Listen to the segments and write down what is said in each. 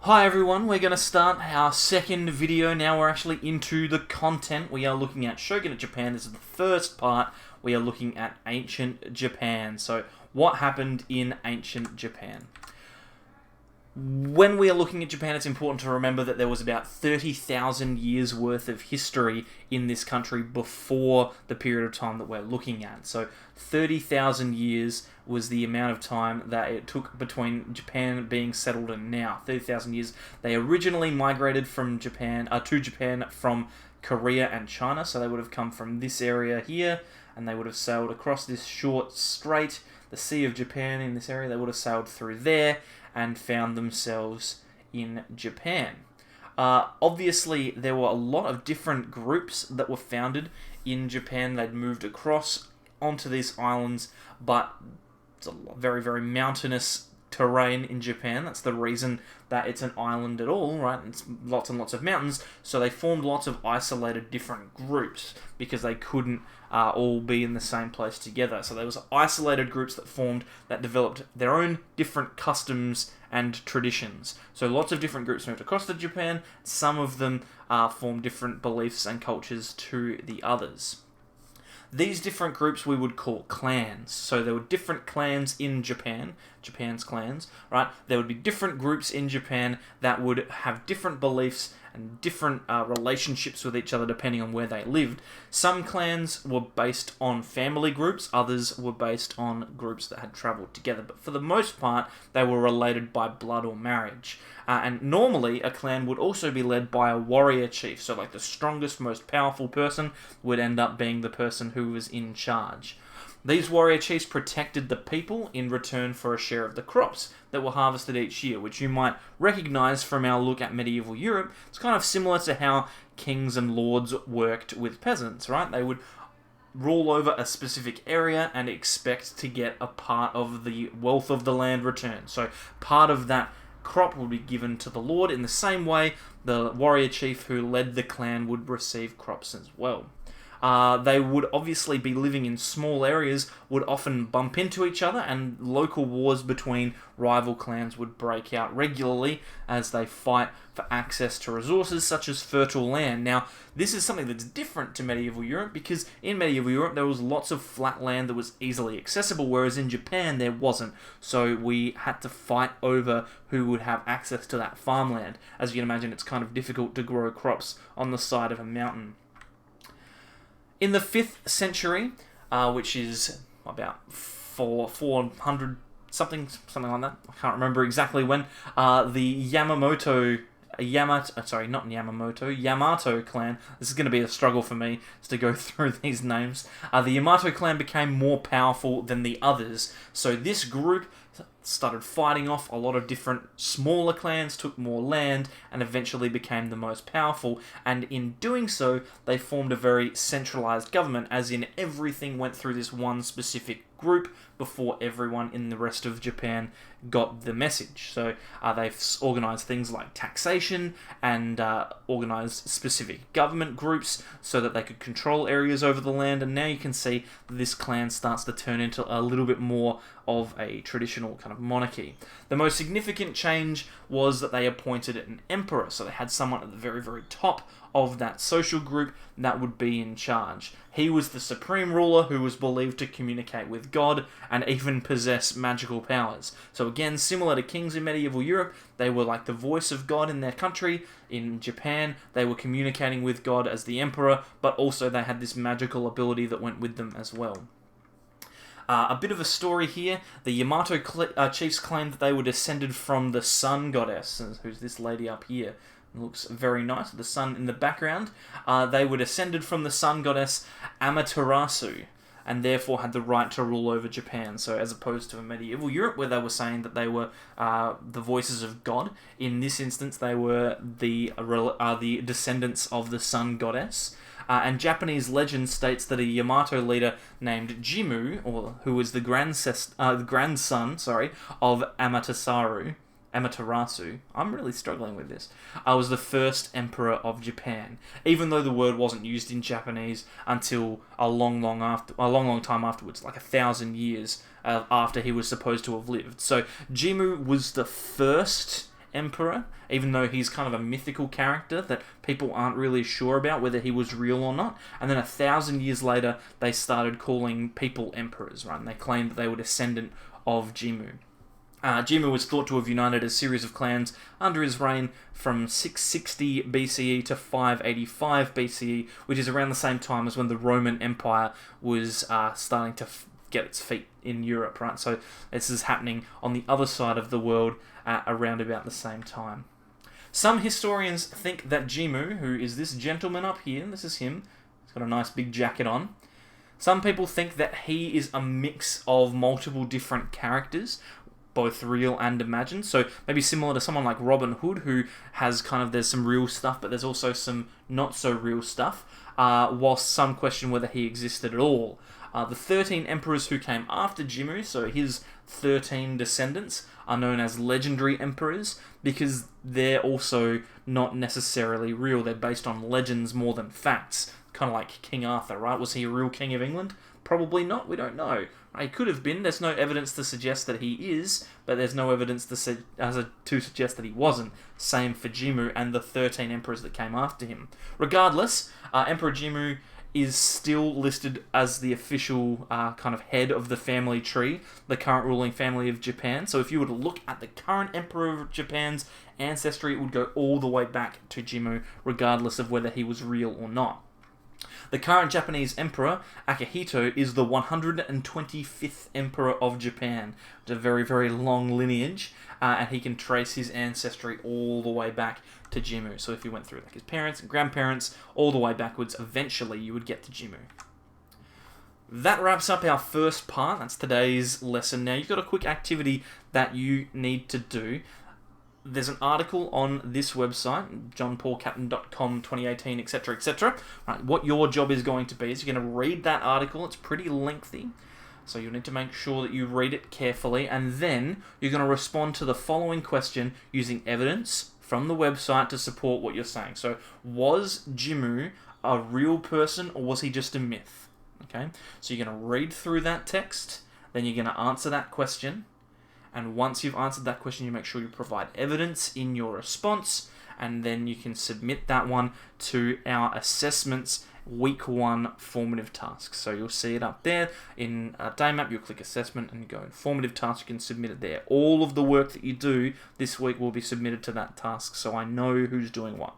Hi everyone, we're going to start our second video. Now we're actually into the content. We are looking at Shogunate Japan. This is the first part. We are looking at ancient Japan. So what happened in ancient Japan? When we are looking at Japan, it's important to remember that there was about 30,000 years worth of history in this country before the period of time that we're looking at. So 30,000 years was the amount of time that it took between Japan being settled and now. 30,000 years. They originally migrated from Japan to Japan from Korea and China, so they would have come from this area here, and they would have sailed across this short strait, the Sea of Japan in this area. They would have sailed through there and found themselves in Japan. Obviously, there were a lot of different groups that were founded in Japan. They'd moved across onto these islands, but it's a very, very mountainous terrain in Japan. That's the reason that it's an island at all, right? It's lots and lots of mountains, so they formed lots of isolated different groups because they couldn't all be in the same place together. So there was isolated groups that formed, that developed their own different customs and traditions. So lots of different groups moved across to Japan. Some of them formed different beliefs and cultures to the others. These different groups we would call clans. So there were different clans in Japan, Japan's clans, right? There would be different groups in Japan that would have different beliefs and different relationships with each other depending on where they lived. Some clans were based on family groups, others were based on groups that had travelled together, but for the most part, they were related by blood or marriage. And normally, a clan would also be led by a warrior chief, so like the strongest, most powerful person would end up being the person who was in charge. These warrior chiefs protected the people in return for a share of the crops that were harvested each year, which you might recognise from our look at medieval Europe. It's kind of similar to how kings and lords worked with peasants, right? They would rule over a specific area and expect to get a part of the wealth of the land returned. So part of that crop would be given to the lord. In the same way, the warrior chief who led the clan would receive crops as well. They would obviously be living in small areas, would often bump into each other, and local wars between rival clans would break out regularly as they fight for access to resources such as fertile land. Now, this is something that's different to medieval Europe because in medieval Europe there was lots of flat land that was easily accessible, whereas in Japan there wasn't. So we had to fight over who would have access to that farmland. As you can imagine, it's kind of difficult to grow crops on the side of a mountain. In the 5th century, which is about 400 something like that, I can't remember exactly when, the Yamato clan, this is going to be a struggle for me to go through these names, the Yamato clan became more powerful than the others, so this group started fighting off a lot of different smaller clans, took more land, and eventually became the most powerful. And in doing so, they formed a very centralized government, as in everything went through this one specific group before everyone in the rest of Japan got the message. So they've organized things like taxation and organized specific government groups so that they could control areas over the land. And now you can see this clan starts to turn into a little bit more of a traditional kind of monarchy. The most significant change was that they appointed an emperor, so they had someone at the very, very top of that social group that would be in charge. He was the supreme ruler who was believed to communicate with God and even possess magical powers. So again, similar to kings in medieval Europe, they were like the voice of God in their country. In Japan, they were communicating with God as the emperor, but also they had this magical ability that went with them as well. A bit of a story here. The Yamato chiefs claimed that they were descended from the sun goddess, who's this lady up here. Looks very nice, the sun in the background. They were descended from the sun goddess Amaterasu, and therefore had the right to rule over Japan. So as opposed to medieval Europe, where they were saying that they were the voices of God, in this instance they were the descendants of the sun goddess. And Japanese legend states that a Yamato leader named Jimmu, who was the grandson of Amaterasu, I'm really struggling with this, was the first emperor of Japan, even though the word wasn't used in Japanese until a long time afterwards, like 1,000 years after he was supposed to have lived. So Jimmu was the first emperor, even though he's kind of a mythical character that people aren't really sure about whether he was real or not. And then 1,000 years later, they started calling people emperors, right? And they claimed that they were descendant of Jimmu. Jimmu was thought to have united a series of clans under his reign from 660 BCE to 585 BCE, which is around the same time as when the Roman Empire was starting to get its feet in Europe, right? So this is happening on the other side of the world around about the same time. Some historians think that Jimmu, who is this gentleman up here, this is him, he's got a nice big jacket on. Some people think that he is a mix of multiple different characters, both real and imagined. So maybe similar to someone like Robin Hood, who has there's some real stuff, but there's also some not so real stuff, whilst some question whether he existed at all. The 13 emperors who came after Jimmu, so his 13 descendants, are known as legendary emperors because they're also not necessarily real. They're based on legends more than facts. Kind of like King Arthur, right? Was he a real king of England? Probably not, we don't know. He could have been. There's no evidence to suggest that he is, but there's no evidence to suggest that he wasn't. Same for Jimmu and the 13 emperors that came after him. Regardless, Emperor Jimmu is still listed as the official kind of head of the family tree, the current ruling family of Japan. So if you were to look at the current emperor of Japan's ancestry, it would go all the way back to Jimmu, regardless of whether he was real or not. The current Japanese emperor, Akihito, is the 125th emperor of Japan. It's a very, very long lineage, and he can trace his ancestry all the way back to Jimmu. So if you went through his parents and grandparents, all the way backwards, eventually you would get to Jimmu. That wraps up our first part. That's today's lesson. Now, you've got a quick activity that you need to do. There's an article on this website, johnpaulcaptain.com 2018, etc., etc. Right, what your job is going to be is you're going to read that article. It's pretty lengthy, so you'll need to make sure that you read it carefully, and then you're going to respond to the following question using evidence from the website to support what you're saying. So, was Jimmu a real person, or was he just a myth? Okay, so you're going to read through that text, then you're going to answer that question. And once you've answered that question, you make sure you provide evidence in your response, and then you can submit that one to our assessments week 1 formative tasks. So you'll see it up there in Daymap. You'll click assessment and go in formative task. You can submit it there. All of the work that you do this week will be submitted to that task, so I know who's doing what.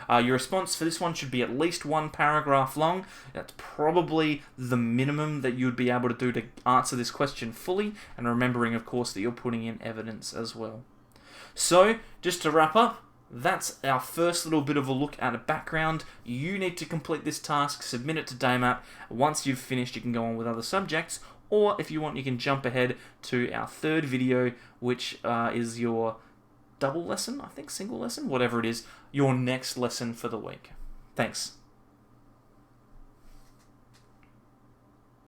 Your response for this one should be at least 1 paragraph long. That's probably the minimum that you'd be able to do to answer this question fully, and remembering, of course, that you're putting in evidence as well. So, just to wrap up, that's our first little bit of a look at a background. You need to complete this task, submit it to Daymap. Once you've finished, you can go on with other subjects, or if you want, you can jump ahead to our third video, which is your double lesson, I think, single lesson, whatever it is, your next lesson for the week. Thanks.